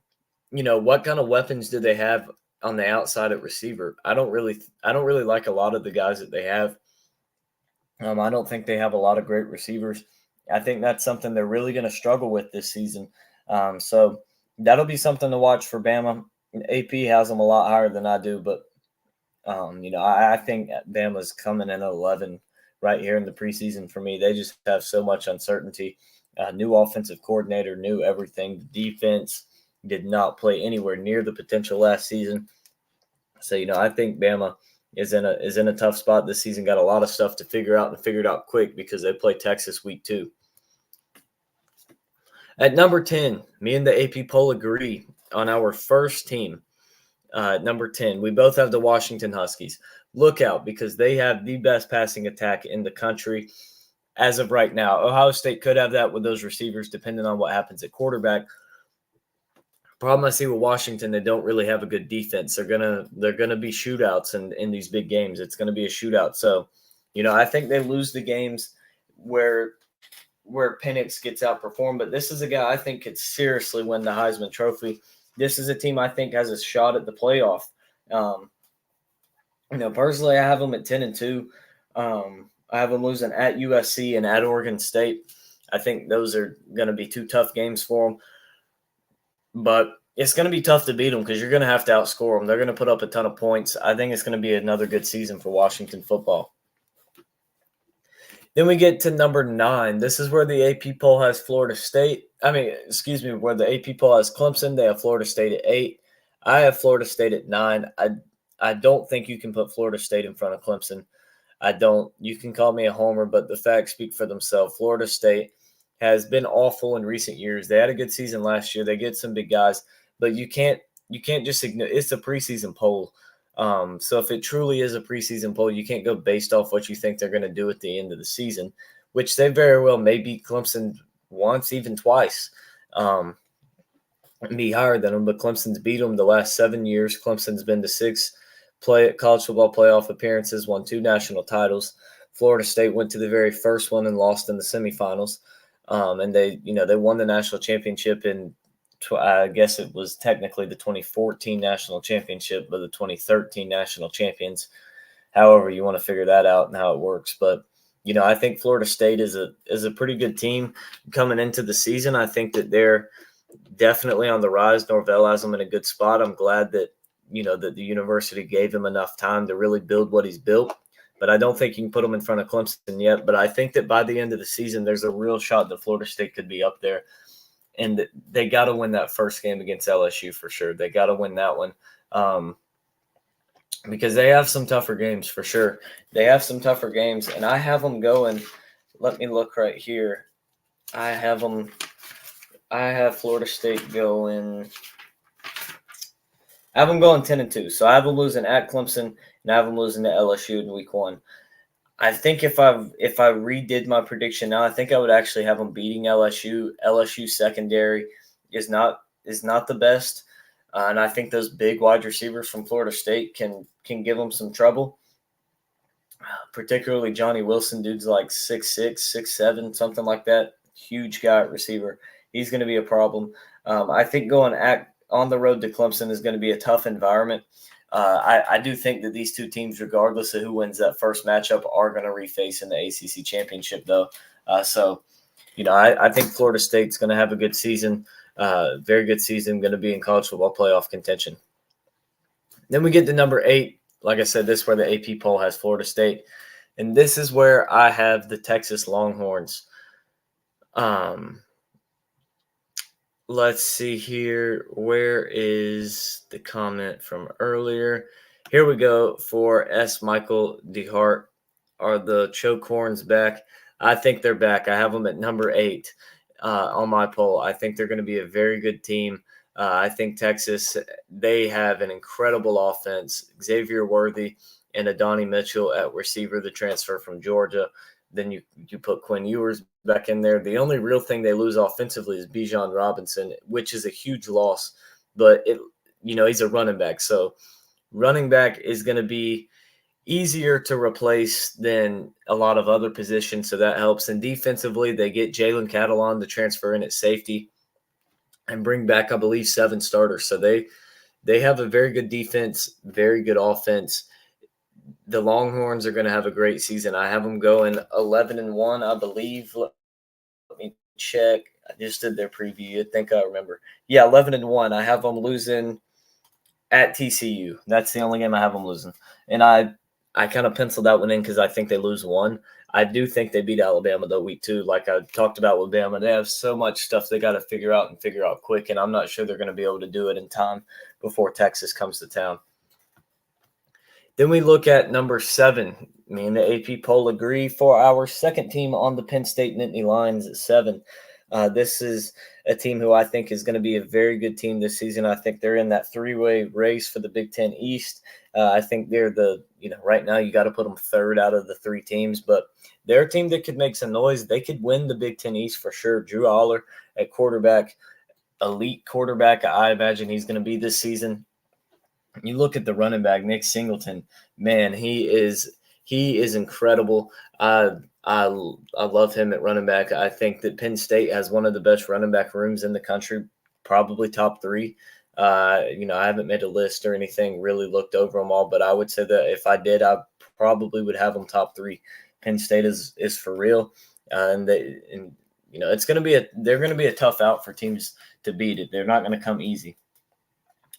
kind of weapons do they have on the outside at receiver? I don't really like a lot of the guys that they have. I don't think they have a lot of great receivers. I think that's something they're really going to struggle with this season. So that'll be something to watch for Bama. AP has them a lot higher than I do, but I think Bama's coming in at 11 right here in the preseason for me. They just have so much uncertainty. New offensive coordinator, new everything. The defense did not play anywhere near the potential last season. So, I think Bama is in a tough spot this season. Got a lot of stuff to figure out and figured out quick because they play Texas week 2. At number 10, me and the AP poll agree on our first team. Number 10, we both have the Washington Huskies. Look out, because they have the best passing attack in the country as of right now. Ohio State could have that with those receivers, depending on what happens at quarterback. Problem I see with Washington, they don't really have a good defense. They're gonna be shootouts in these big games. It's gonna be a shootout. So, I think they lose the games where Penix gets outperformed. But this is a guy I think could seriously win the Heisman Trophy. This is a team I think has a shot at the playoff. Personally, I have them at 10-2. I have them losing at USC and at Oregon State. I think those are going to be 2 tough games for them. But it's going to be tough to beat them because you're going to have to outscore them. They're going to put up a ton of points. I think it's going to be another good season for Washington football. Then we get to number 9. This is where the AP poll has Florida State. Where the AP poll has Clemson. They have Florida State at 8. I have Florida State at 9. I don't think you can put Florida State in front of Clemson. I don't. You can call me a homer, but the facts speak for themselves. Florida State has been awful in recent years. They had a good season last year. They get some big guys, but you can't just ignore. It's a preseason poll. So if it truly is a preseason poll, you can't go based off what you think they're going to do at the end of the season, which they very well may beat Clemson once, even twice. Be higher than them, but Clemson's beat them the last 7 years. Clemson's been to 6 college football playoff appearances, won 2 national titles. Florida State went to the very first one and lost in the semifinals. And they won the national championship in, I guess it was technically the 2014 national championship, but the 2013 national champions. However you want to figure that out and how it works. But, I think Florida State is a pretty good team coming into the season. I think that they're definitely on the rise. Norvell has them in a good spot. I'm glad that, that the university gave him enough time to really build what he's built. But I don't think you can put them in front of Clemson yet. But I think that by the end of the season, there's a real shot that Florida State could be up there. and they got to win that first game against LSU for sure. They got to win that one. Because they have some tougher games for sure. They have some tougher games, and I have them going. Let me look right here. I have them. I have Florida State going. I have them going 10-2. So I have them losing at Clemson, and I have them losing to LSU in Week 1. I think if I redid my prediction now, I think I would actually have them beating LSU. LSU secondary is not the best. And I think those big wide receivers from Florida State can give them some trouble. Particularly Johnny Wilson, dude's like 6'6", 6'7", something like that. Huge guy at receiver. He's going to be a problem. I think going on the road to Clemson is going to be a tough environment. I do think that these two teams, regardless of who wins that first matchup, are going to reface in the ACC championship, though. So, I think Florida State's going to have a good season. Very good season, going to be in college football playoff contention. Then we get to number 8. Like I said, this is where the AP poll has Florida State. And this is where I have the Texas Longhorns. Let's see here. Where is the comment from earlier? Here we go for S. Michael DeHart. Are the Chokhorns back? I think they're back. I have them at number 8 on my poll. I think they're going to be a very good team. I think Texas, they have an incredible offense. Xavier Worthy and Adonai Mitchell at receiver, the transfer from Georgia. Then you put Quinn Ewers back in there. The only real thing they lose offensively is Bijan Robinson, which is a huge loss. But he's a running back, so running back is going to be easier to replace than a lot of other positions, so that helps. And defensively, they get Jalen Catalon to transfer in at safety and bring back, I believe, 7 starters. So they have a very good defense, very good offense. The Longhorns are going to have a great season. I have them going 11-1, I believe. Let me check. I just did their preview. I think I remember. Yeah, 11-1. I have them losing at TCU. That's the only game I have them losing. And I kind of penciled that one in because I think they lose one. I do think they beat Alabama, though, week 2. Like I talked about with Bama, they have so much stuff they got to figure out quick, and I'm not sure they're going to be able to do it in time before Texas comes to town. Then we look at number 7. Me and the AP poll agree for our second team on the Penn State Nittany Lions at 7. This is a team who I think is going to be a very good team this season. I think they're in that 3-way race for the Big Ten East. I think they're right now you got to put them 3rd out of the 3 teams, but they're a team that could make some noise. They could win the Big Ten East for sure. Drew Aller at quarterback, elite quarterback. I imagine he's going to be this season. You look at the running back, Nick Singleton. Man, he is incredible. I love him at running back. I think that Penn State has one of the best running back rooms in the country, probably top 3. I haven't made a list or anything, really looked over them all, but I would say that if I did, I probably would have them top 3. Penn State is for real, it's going to be they're going to be a tough out for teams to beat it. They're not going to come easy.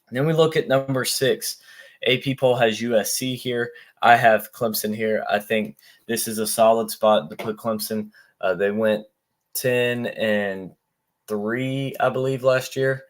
And then we look at number 6. AP poll has USC here. I have Clemson here. I think this is a solid spot to put Clemson. They went 10-3, I believe, last year.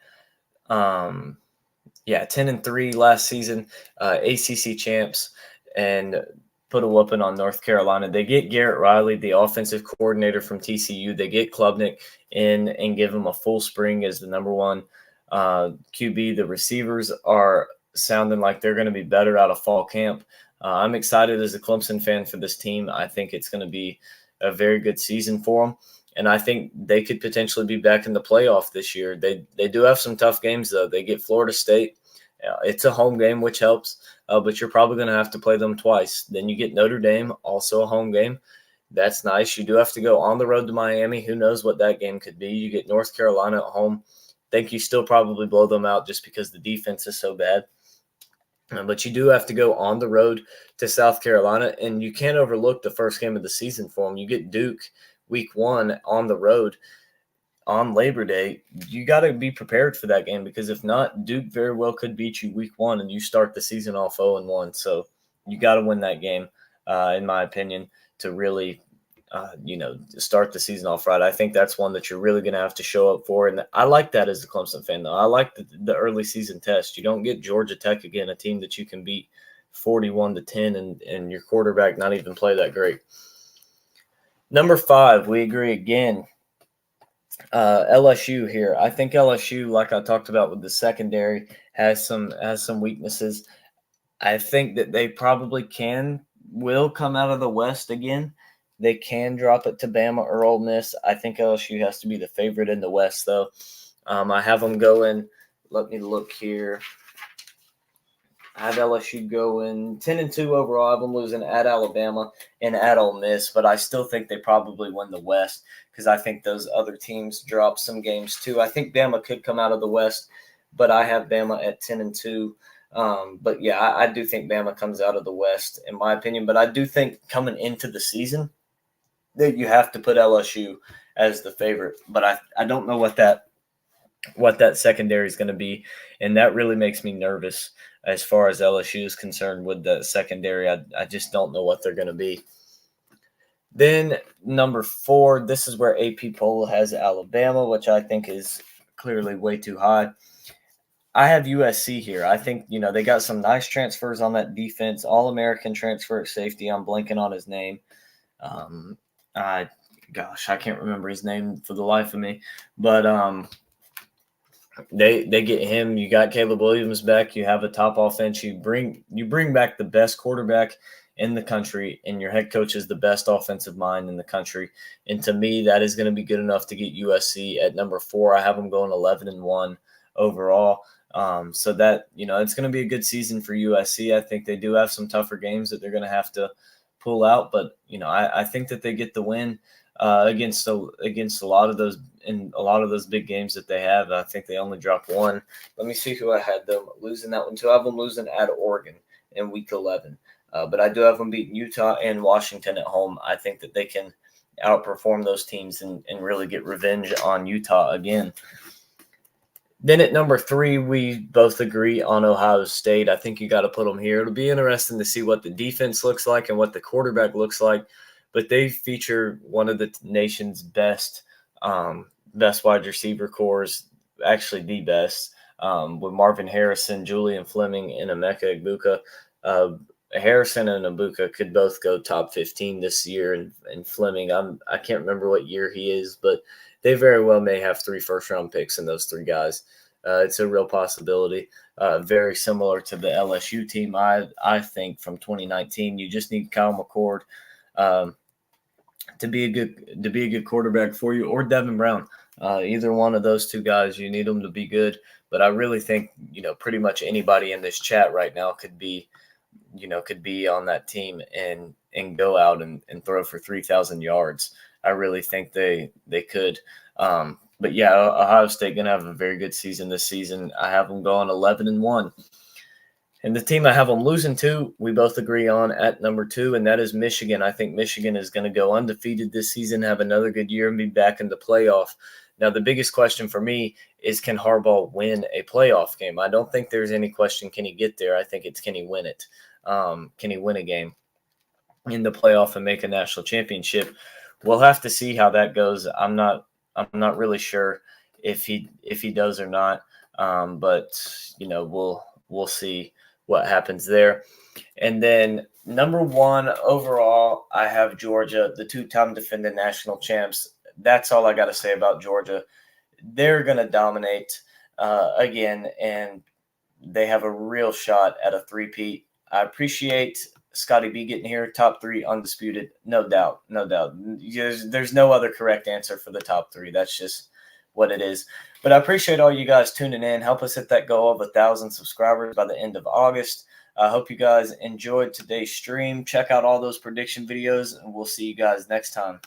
10-3 last season. ACC champs, and put a whooping on North Carolina. They get Garrett Riley, the offensive coordinator from TCU. They get Klubnik in and give him a full spring as the number 1 QB. The receivers are sounding like they're going to be better out of fall camp. I'm excited as a Clemson fan for this team. I think it's going to be a very good season for them, and I think they could potentially be back in the playoff this year. They do have some tough games, though. They get Florida State. It's a home game, which helps, but you're probably going to have to play them twice. Then you get Notre Dame, also a home game. That's nice. You do have to go on the road to Miami. Who knows what that game could be. You get North Carolina at home. Think you still probably blow them out just because the defense is so bad. But you do have to go on the road to South Carolina, and you can't overlook the first game of the season for them. You get Duke week 1 on the road on Labor Day. You got to be prepared for that game, because if not, Duke very well could beat you week 1 and you start the season off 0-1. So you got to win that game, in my opinion, to really start the season off right. I think that's one that you're really going to have to show up for. And I like that as a Clemson fan, though. I like the early season test. You don't get Georgia Tech again, a team that you can beat 41-10 and your quarterback not even play that great. Number 5, we agree again. LSU here. I think LSU, like I talked about with the secondary, has some weaknesses. I think that they probably will come out of the West again. They can drop it to Bama or Ole Miss. I think LSU has to be the favorite in the West, though. I have them going. Let me look here. I have LSU going 10-2 overall. I have them losing at Alabama and at Ole Miss, but I still think they probably win the West because I think those other teams drop some games too. I think Bama could come out of the West, but I have Bama at 10-2. But yeah, I do think Bama comes out of the West, in my opinion. But I do think coming into the season that you have to put LSU as the favorite. But I don't know what that secondary is going to be, and that really makes me nervous as far as LSU is concerned with the secondary. I just don't know what they're going to be. Then number 4, this is where AP Poll has Alabama, which I think is clearly way too high. I have USC here. I think, they got some nice transfers on that defense. All-American transfer at safety. I'm blanking on his name. I can't remember his name for the life of me. But they get him. You got Caleb Williams back. You have a top offense. You bring back the best quarterback in the country, and your head coach is the best offensive mind in the country. And to me, that is going to be good enough to get USC at number 4. I have them going 11-1 overall. So that, it's going to be a good season for USC. I think they do have some tougher games that they're going to have to pull out, but I think that they get the win against a lot of those big games that they have. I think they only drop one. Let me see who I had them losing that one to. I have them losing at Oregon in week 11, but I do have them beating Utah and Washington at home. I think that they can outperform those teams and really get revenge on Utah again. Then at number 3, we both agree on Ohio State. I think you got to put them here. It'll be interesting to see what the defense looks like and what the quarterback looks like. But they feature one of the nation's best wide receiver cores, actually the best, with Marvin Harrison, Julian Fleming, and Emeka Egbuka. Harrison and Egbuka could both go top 15 this year, and Fleming, I can't remember what year he is, but they very well may have 3 first-round picks in those 3 guys. It's a real possibility. Very similar to the LSU team, I think, from 2019. You just need Kyle McCord to be a good quarterback for you, or Devin Brown. Either one of those 2 guys, you need them to be good. But I really think pretty much anybody in this chat right now could be on that team and go out and throw for 3,000 yards. I really think they could. But yeah, Ohio State going to have a very good season this season. I have them going 11-1. And the team I have them losing to, we both agree on at number 2, and that is Michigan. I think Michigan is going to go undefeated this season, have another good year, and be back in the playoff. Now, the biggest question for me is, can Harbaugh win a playoff game? I don't think there's any question, can he get there? I think it's, can he win it? Can he win a game in the playoff and make a national championship? We'll have to see how that goes. I'm not really sure if he does or not. But we'll see what happens there. And then number 1 overall, I have Georgia, the 2-time defending national champs. That's all I got to say about Georgia. They're going to dominate again, and they have a real shot at a three-peat. I appreciate Scotty B getting here, top 3 undisputed, no doubt. There's no other correct answer for the top 3. That's just what it is. But I appreciate all you guys tuning in. Help us hit that goal of 1,000 subscribers by the end of August. I hope you guys enjoyed today's stream. Check out all those prediction videos, and we'll see you guys next time.